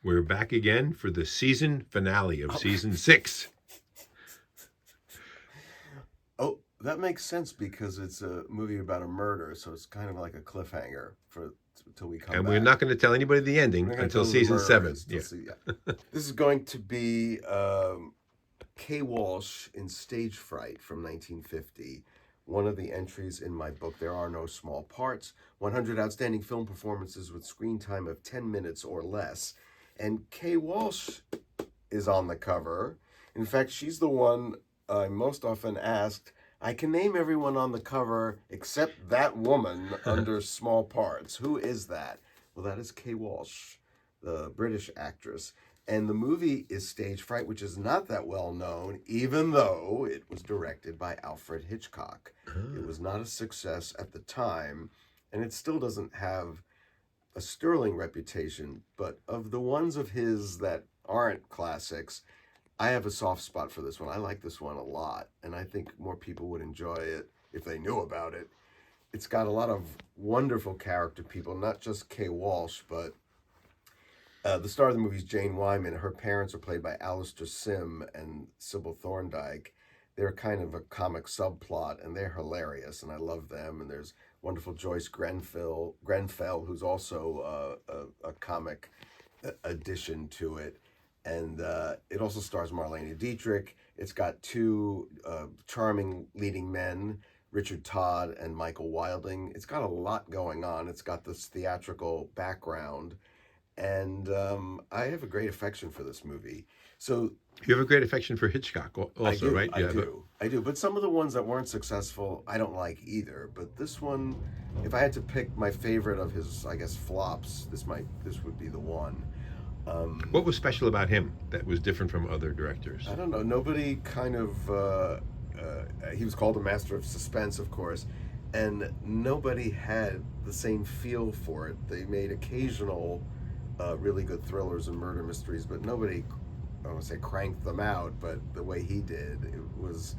We're back again for the season finale of season 6. Oh, that makes sense because it's a movie about a murder, so it's kind of like a cliffhanger for until we come And back. we're not going to tell anybody the ending We're not going to until tell who the season murderer 7. is. Yeah. This is going to be Kay Walsh in Stage Fright from 1950. One of the entries in my book, There Are No Small Parts, 100 Outstanding Film Performances with Screen Time of 10 Minutes or Less. And Kay Walsh is on the cover. In fact, she's the one I most often asked. I can name everyone on the cover except that woman under small parts. Who is that? Well, that is Kay Walsh, the British actress. And the movie is Stage Fright, which is not that well known, even though it was directed by Alfred Hitchcock. It was not a success at the time, and it still doesn't have a sterling reputation. But of the ones of his that aren't classics, I have a soft spot for this one. I like this one a lot, and I think more people would enjoy it if they knew about it. It's got a lot of wonderful character people, not just Kay Walsh, but the star of the movie is Jane Wyman. Her parents are played by Alistair Sim and Sybil Thorndike. They're kind of a comic subplot, and they're hilarious, and I love them. And there's wonderful Joyce Grenfell, who's also a comic addition to it. And it also stars Marlene Dietrich. It's got two charming leading men, Richard Todd and Michael Wilding. It's got a lot going on. It's got this theatrical background. And I have a great affection for this movie. So You have a great affection for Hitchcock also, right? I do. But some of the ones that weren't successful, I don't like either. But this one, if I had to pick my favorite of his, I guess, flops, this would be the one. What was special about him that was different from other directors? I don't know. Nobody kind of. He was called a master of suspense, of course, and nobody had the same feel for it. They made occasional really good thrillers and murder mysteries, but nobody, I don't want to say cranked them out, but the way he did, it was,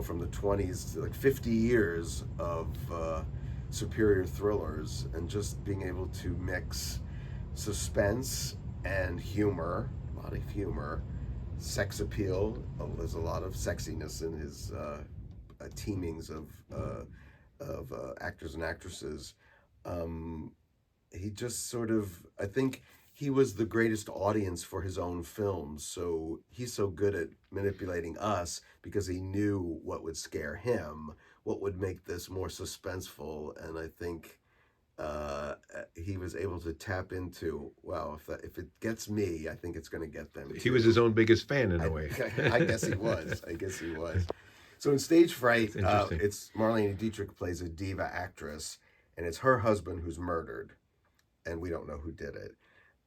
from the 20s to like 50 years of superior thrillers, and just being able to mix suspense and humor, a lot of humor, sex appeal. Oh, there's a lot of sexiness in his teamings of actors and actresses. He just sort of, I think he was the greatest audience for his own films. So he's so good at manipulating us because he knew what would scare him, what would make this more suspenseful. And I think he was able to tap into, well, if it gets me, I think it's going to get them too. He was his own biggest fan in a way. I guess he was. So in Stage Fright, it's Marlene Dietrich plays a diva actress, and it's her husband who's murdered, and we don't know who did it.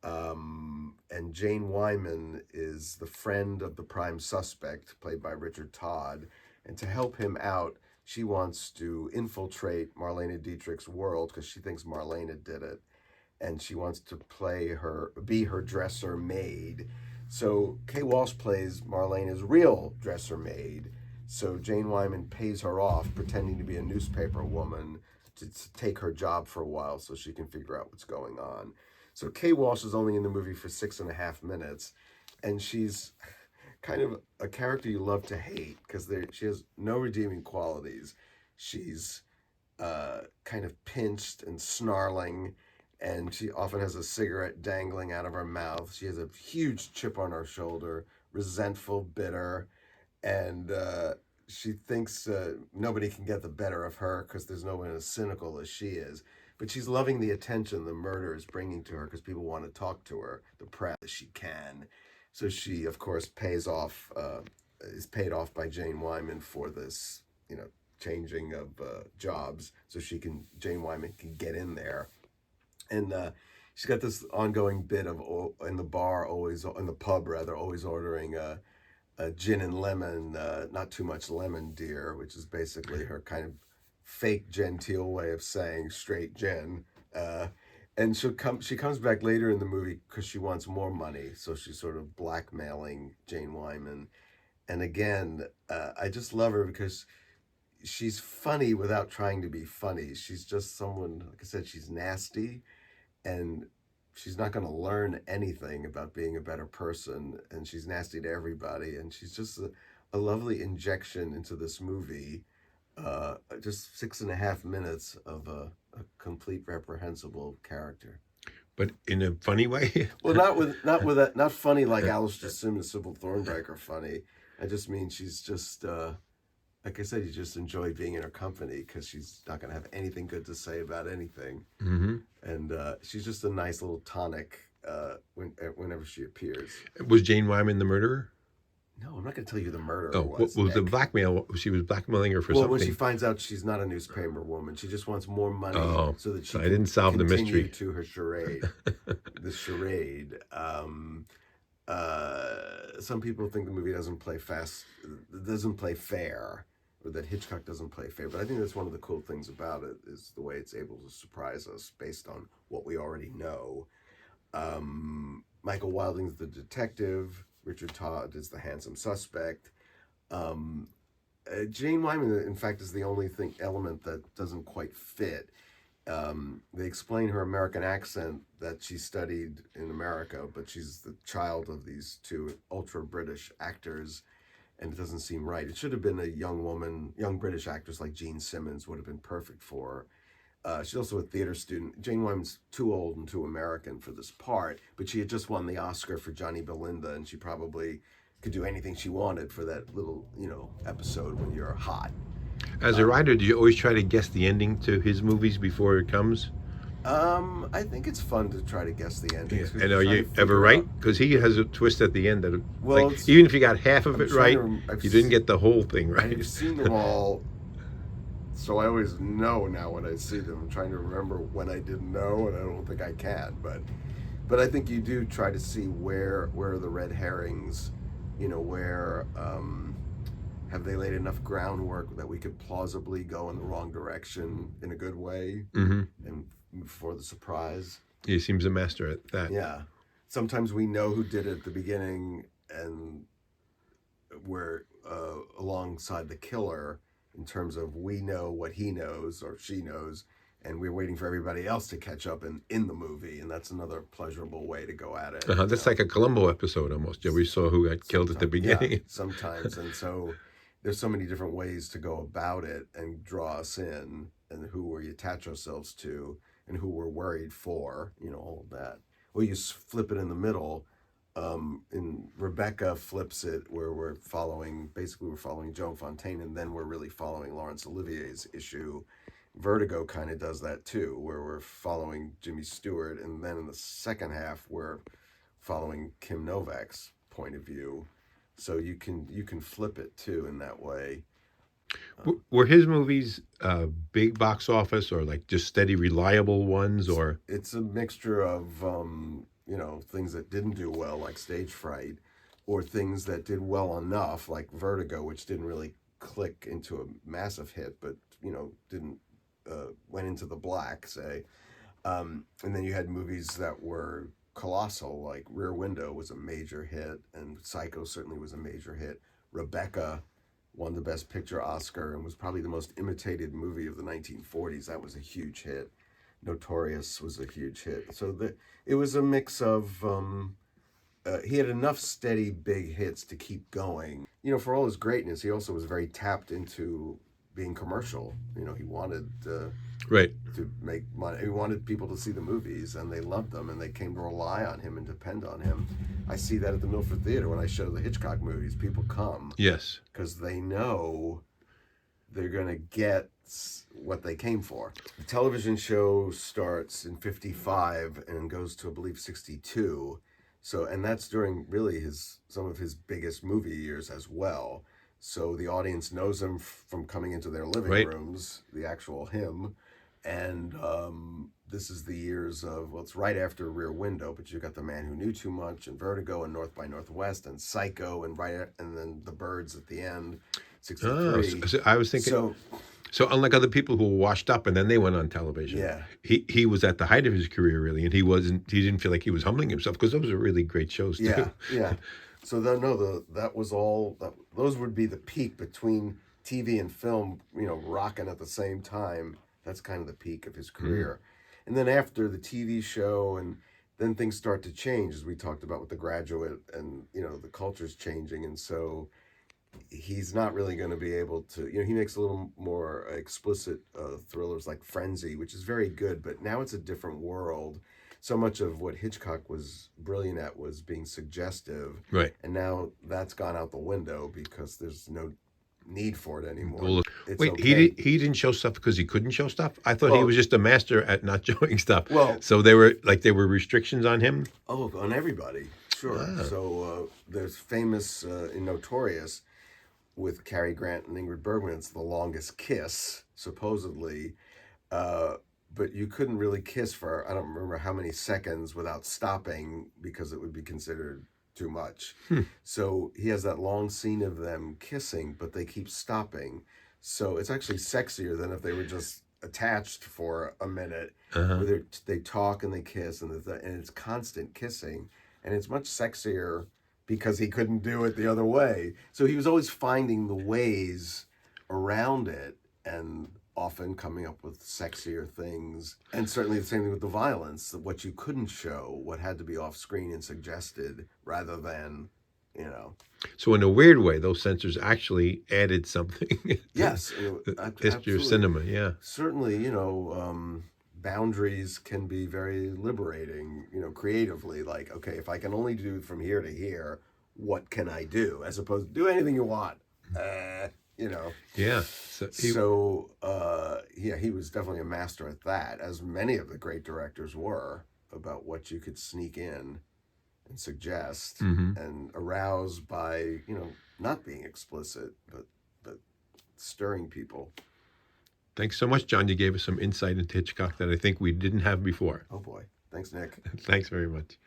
And Jane Wyman is the friend of the prime suspect, played by Richard Todd, and to help him out, she wants to infiltrate Marlene Dietrich's world because she thinks Marlene did it, and she wants to be her dresser maid. So Kay Walsh plays Marlene's real dresser maid. So Jane Wyman pays her off, pretending to be a newspaper woman, to take her job for a while so she can figure out what's going on. So Kay Walsh is only in the movie for 6.5 minutes, and she's kind of a character you love to hate because she has no redeeming qualities. She's kind of pinched and snarling, and she often has a cigarette dangling out of her mouth. She has a huge chip on her shoulder, resentful, bitter, and she thinks nobody can get the better of her because there's no one as cynical as she is. But she's loving the attention the murder is bringing to her because people want to talk to her, the proud as she can. So she, of course, is paid off by Jane Wyman for this, changing of jobs, so Jane Wyman can get in there. And she's got this ongoing bit of in the pub rather, always ordering a gin and lemon, not too much lemon, dear, which is basically her kind of fake genteel way of saying straight gin. And she comes back later in the movie because she wants more money, so she's sort of blackmailing Jane Wyman. And again, I just love her because she's funny without trying to be funny. She's just someone, like I said, she's nasty, and she's not going to learn anything about being a better person, and she's nasty to everybody, and she's just a lovely injection into this movie. Just 6.5 minutes of a complete reprehensible character. But in a funny way. Well, not funny like Alistair Sim and Sybil Thornberg are funny. I just mean she's just like I said, you just enjoy being in her company because she's not going to have anything good to say about anything, and she's just a nice little tonic whenever she appears. Was Jane Wyman the murderer? No, I'm not going to tell you who the murderer was. Was the blackmail? She was blackmailing her for something. Well, when she finds out she's not a newspaper woman, she just wants more money so that she I didn't solve the mystery to her charade. The charade. Some people think the movie doesn't play fair, or that Hitchcock doesn't play fair. But I think that's one of the cool things about it is the way it's able to surprise us based on what we already know. Michael Wilding's the detective. Richard Todd is the handsome suspect. Jane Wyman, in fact, is the only element that doesn't quite fit. They explain her American accent that she studied in America, but she's the child of these two ultra-British actors, and it doesn't seem right. It should have been a young British actress like Jean Simmons would have been perfect for her. She's also a theater student. Jane Wyman's too old and too American for this part, but she had just won the Oscar for Johnny Belinda, and she probably could do anything she wanted for that little, episode when you're hot. As a writer, do you always try to guess the ending to his movies before it comes? I think it's fun to try to guess the endings. And are you ever right? Because he has a twist at the end that, even if you got half of it right, you didn't get the whole thing right. I've seen them all. So I always know now when I see them. I'm trying to remember when I didn't know, and I don't think I can. But I think you do try to see where are the red herrings, where have they laid enough groundwork that we could plausibly go in the wrong direction in a good way, and for the surprise. He seems a master at that. Yeah. Sometimes we know who did it at the beginning, and we're alongside the killer, in terms of we know what he knows or she knows, and we're waiting for everybody else to catch up in the movie, and that's another pleasurable way to go at it. That's like a Columbo episode almost. Yeah, we saw who got killed at the beginning. Yeah, sometimes, and so there's so many different ways to go about it and draw us in, and who we attach ourselves to, and who we're worried for, all of that. Well, you flip it in the middle. And Rebecca flips it where we're following Joan Fontaine, and then we're really following Laurence Olivier's issue. Vertigo kind of does that too, where we're following Jimmy Stewart, and then in the second half we're following Kim Novak's point of view. So you can flip it too in that way. Were his movies big box office, or like just steady, reliable ones, or? It's a mixture of things that didn't do well, like Stage Fright, or things that did well enough, like Vertigo, which didn't really click into a massive hit, but didn't went into the black, say. And then you had movies that were colossal, like Rear Window was a major hit, and Psycho certainly was a major hit. Rebecca won the Best Picture Oscar and was probably the most imitated movie of the 1940s. That was a huge hit. Notorious was a huge hit. So it was a mix of, he had enough steady big hits to keep going. For all his greatness, he also was very tapped into being commercial. He wanted to make money. He wanted people to see the movies, and they loved them, and they came to rely on him and depend on him. I see that at the Milford Theater when I show the Hitchcock movies. People come. Yes. Because they know they're going to get what they came for. The television show starts in 1955 and goes to, I believe, 1962. So, and that's during really some of his biggest movie years as well. So the audience knows him from coming into their living rooms, the actual him. And this is the years of, it's right after Rear Window, but you got The Man Who Knew Too Much, and Vertigo, and North by Northwest, and Psycho, and then The Birds at the end, 1963. So I was thinking, so unlike other people who were washed up and then they went on television, he was at the height of his career, really, and he didn't feel like he was humbling himself, because those were really great shows too. Yeah. So that was all. Those would be the peak between TV and film, rocking at the same time. That's kind of the peak of his career. And then after the TV show and then things start to change, as we talked about with The Graduate, and the culture's changing, and so he's not really going to be able to. He makes a little more explicit thrillers like Frenzy, which is very good, but now it's a different world. So much of what Hitchcock was brilliant at was being suggestive, Right. and now that's gone out the window because there's no need for it anymore. Well, wait, okay. he didn't show stuff because he couldn't show stuff? I thought he was just a master at not showing stuff. Well, so there were restrictions on him? Oh, on everybody, sure. So there's famous in Notorious with Cary Grant and Ingrid Bergman. It's the longest kiss, supposedly. But you couldn't really kiss for, I don't remember how many seconds without stopping because it would be considered too much. So he has that long scene of them kissing, but they keep stopping. So it's actually sexier than if they were just attached for a minute. Where they talk and they kiss, and it's constant kissing. And it's much sexier because he couldn't do it the other way. So he was always finding the ways around it, and often coming up with sexier things. And certainly the same thing with the violence, what you couldn't show, what had to be off screen and suggested rather than, So in a weird way, those censors actually added something. Yes. History of cinema, yeah. Certainly, boundaries can be very liberating, creatively. Like, okay, if I can only do from here to here, what can I do? As opposed to do anything you want. Yeah. He was definitely a master at that, as many of the great directors were, about what you could sneak in and suggest and arouse by, not being explicit, but stirring people. Thanks so much, John. You gave us some insight into Hitchcock that I think we didn't have before. Oh boy. Thanks, Nick. Thanks very much.